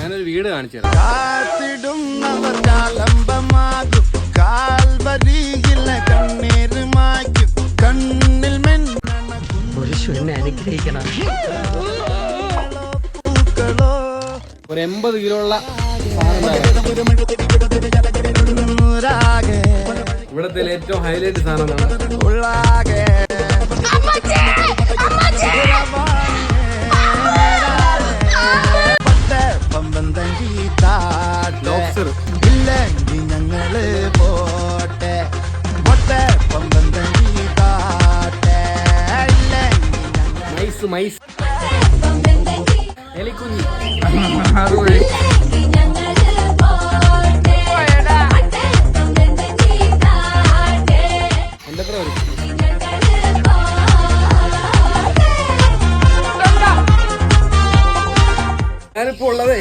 ഞാനൊരു വീട് കാണിച്ചു അനുഗ്രഹിക്കണം. ഒരു 80 കിലോ ഉള്ള ഇവിടത്തെ ഏറ്റവും ഹൈലൈറ്റ് സാധനം ഞങ്ങള് പോട്ടെ മൈസ് എലിക്കുഞ്ഞി